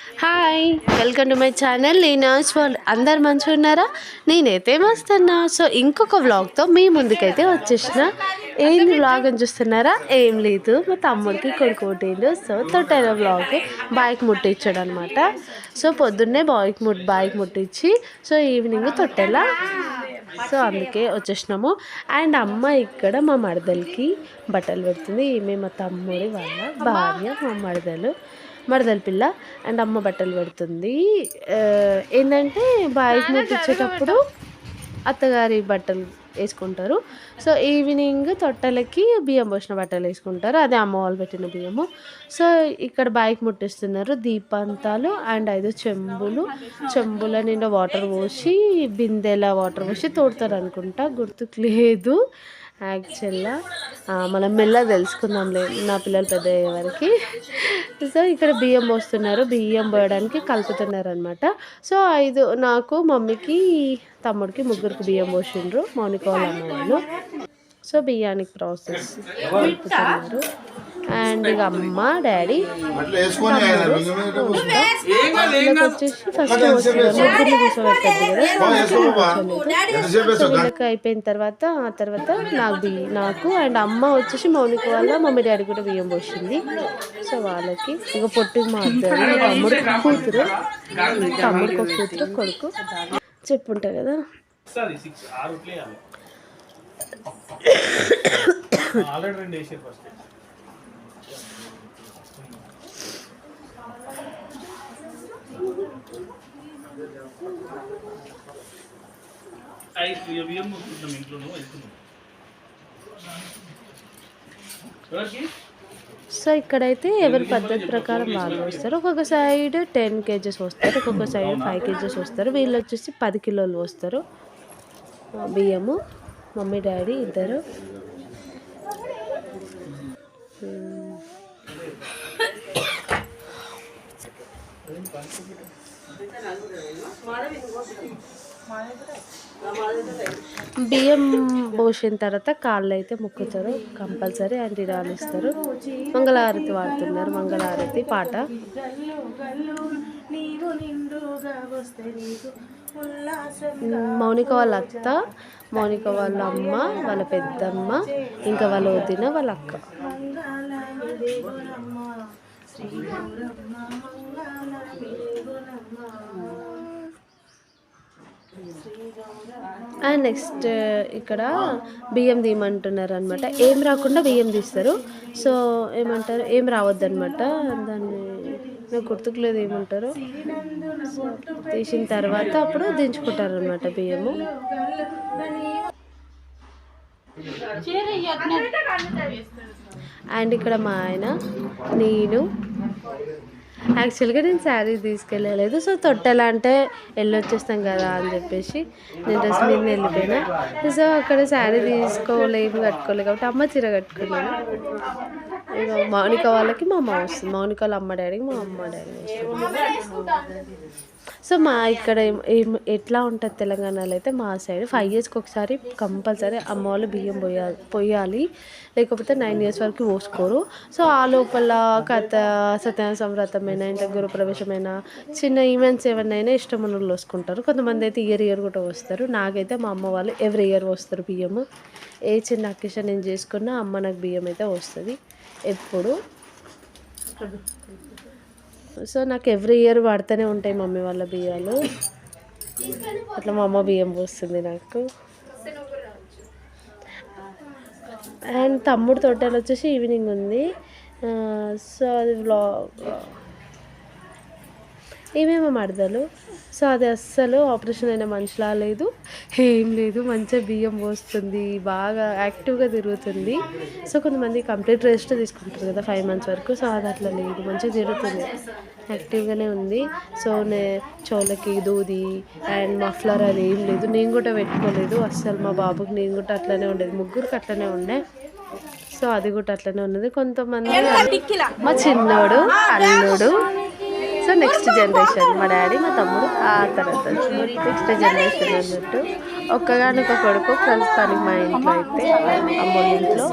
Hi, welcome to my channel Leena's world. అందరు మంచిగా ఉన్నారా? నేనైతే మస్తున్నా. సో ఇంకొక వ్లాగ్తో మీ ముందుకైతే వచ్చేసిన. ఏంది వ్లాగ్ అని చూస్తున్నారా? ఏం లేదు, మా తమ్ముడికి కొడుకు పుట్టిండు. సో తొట్టైన వ్లాగ్ బాయ్కి ముట్టించాడు అనమాట. సో పొద్దున్నే బాయ్కి ముట్టించి సో ఈవినింగ్ తొట్టెలా. సో అందుకే వచ్చేసినాము. అండ్ అమ్మ ఇక్కడ మా మరదలకి బట్టలు పెడుతుంది. ఈమె మా తమ్ముడి వాళ్ళ భార్య, మా మరదల పిల్ల. అండ్ అమ్మ బట్టలు పెడుతుంది. ఏంటంటే బాయ్కి ముట్టించేటప్పుడు అత్తగారి బట్టలు వేసుకుంటారు. సో ఈవినింగ్ తొట్టెలకి బియ్యం పోసిన బట్టలు వేసుకుంటారు. అదే అమ్మ వాళ్ళు పెట్టిన బియ్యము. సో ఇక్కడ బాయ్కి ముట్టిస్తున్నారు దీపాంతాలు అండ్ 5 చెంబుల నిండా వాటర్ పోసి, బిందెల వాటర్ పోసి తోడతారు అనుకుంటా, గుర్తుకు లేదు యాక్చువల్గా. మనం మెల్లగా తెలుసుకుందాంలే నా పిల్లలు పెద్ద అయ్యే వరకు. సో ఇక్కడ బియ్యం పోస్తున్నారు, బియ్యం పోయడానికి కలుపుతున్నారు అనమాట. సో 5 నాకు, మమ్మీకి, తమ్ముడికి, ముగ్గురికి బియ్యం పోసిండ్రు, మౌనిక వాళ్ళ అమ్మ వాళ్ళు. సో బియ్యానికి ప్రాసెస్ కలుపుతున్నారు. అండ్ ఇక అమ్మ, డాడీ, వచ్చేసి ఫస్ట్ ముగ్గురిని కూర్చోబెట్టద్దు కదా. వీళ్ళకి అయిపోయిన తర్వాత ఆ తర్వాత నాకు అండ్ అమ్మ వచ్చేసి మౌనిక వాళ్ళ మమ్మీ డాడీ కూడా బియ్యం పోసింది. సో వాళ్ళకి ఇక పొట్టికి మాట్లాడు తమ్ముడికి ఒక కూతురు కొడుకు చెప్పుంటాయి కదా. సో ఇక్కడైతే ఎవరి పద్ధతి ప్రకారం వాళ్ళు వస్తారు. ఒక్కొక్క సైడ్ 10 kgs వస్తారు, ఒక్కొక్క సైడ్ 5 kgs వస్తారు. వీళ్ళు వచ్చేసి 10 కిలోలు వస్తారు బియ్యము, మమ్మీ డాడీ ఇద్దరు. బియ్యం పోసిన తర్వాత కాళ్ళు అయితే మొక్కుతారు కంపల్సరీ. అండ్ ఇరాలు ఇస్తారు. మంగళహారతి వాడుతున్నారు, మంగళహారతి పాట. మౌనిక వాళ్ళ అత్త, మౌనిక వాళ్ళ అమ్మ, వాళ్ళ పెద్దమ్మ, ఇంకా వాళ్ళ వదిన, వాళ్ళ అక్క. అండ్ నెక్స్ట్ ఇక్కడ బియ్యం తీయమంటున్నారు అనమాట. ఏం రాకుండా బియ్యం తీస్తారు. సో ఏమంటారు, ఏం రావద్దు అనమాట. దాన్ని నాకు గుర్తుకులేదు ఏమంటారు. సో తీసిన తర్వాత అప్పుడు దించుకుంటారు అనమాట బియ్యము. అండ్ ఇక్కడ మా ఆయన, నేను యాక్చువల్గా నేను శారీ తీసుకెళ్ళలేదు. సో తొట్టెలా అంటే వెళ్ళొచ్చేస్తాం కదా అని చెప్పేసి నేను డ్రెస్ మీద వెళ్ళిపోయినా. సో అక్కడ శారీ తీసుకోలేము, కట్టుకోలేదు కాబట్టి అమ్మ చీర కట్టుకున్నాను. ఇక మౌనిక వాళ్ళకి మా అమ్మ వస్తుంది, మౌనిక వాళ్ళ అమ్మ డాడీకి మా అమ్మ డాడీ వస్తుంది. సో మా ఇక్కడ ఎట్లా ఉంటుంది తెలంగాణలో అయితే మా సైడ్ 5 yearsకి ఒకసారి కంపల్సరీ అమ్మ వాళ్ళు బియ్యం పోయాలి, లేకపోతే 9 years వరకు పోసుకోరు. సో ఆ లోపల సత్యనారాయణ వ్రతమైన, ఇంట్లో గృహప్రవేశమైన, చిన్న ఈవెంట్స్ ఏమన్నా ఇష్టం ఉన్న వాళ్ళు వసుకుంటారు. కొంతమంది అయితే ఇయర్ కూడా వస్తారు. నాకైతే మా అమ్మ వాళ్ళు ఎవ్రీ ఇయర్ వస్తారు బియ్యము. ఏ చిన్న అకేషన్ నేను చేసుకున్నా అమ్మ నాకు బియ్యం అయితే వస్తుంది ఎప్పుడు. సో నాకు ఎవ్రీ ఇయర్ పడుతూనే ఉంటాయి మమ్మీ వాళ్ళ బియ్యాలు. అట్లా మా అమ్మ బియ్యం పోస్తుంది నాకు. అండ్ తమ్ముడు తోటలు వచ్చేసి ఈవినింగ్ ఉంది. సో అది ఏమేమో మడదలు. సో అది అస్సలు ఆపరేషన్ అయిన మనిషిలా లేదు, ఏం లేదు. మంచిగా బియ్యం పోస్తుంది, బాగా యాక్టివ్గా తిరుగుతుంది. సో కొంతమంది కంప్లీట్ రెస్ట్ తీసుకుంటారు కదా 5 months వరకు. సో అది అట్లా లేదు, మంచిగా తిరుగుతుంది, యాక్టివ్గానే ఉంది. సో చోలకి దూది అండ్ మఫ్లర్ అది ఏం లేదు. నేను కూడా పెట్టుకోలేదు అస్సలు. మా బాబుకి నేను కూడా అట్లనే ఉండేది, ముగ్గురికి అట్లనే ఉండే. సో అది కూడా అట్లనే ఉన్నది. కొంతమంది మా చిన్నోడు, అల్లుడు. సో నెక్స్ట్ జనరేషన్ మా డాడీ, మా తమ్ముడు. ఆ తర్వాత నెక్స్ట్ జనరేషన్ అన్నట్టు. ఒక్కగానొక కొడుకు ప్రస్తుతానికి మా ఇంట్లో అయితే, అమ్మోళ్ళ ఇంట్లో.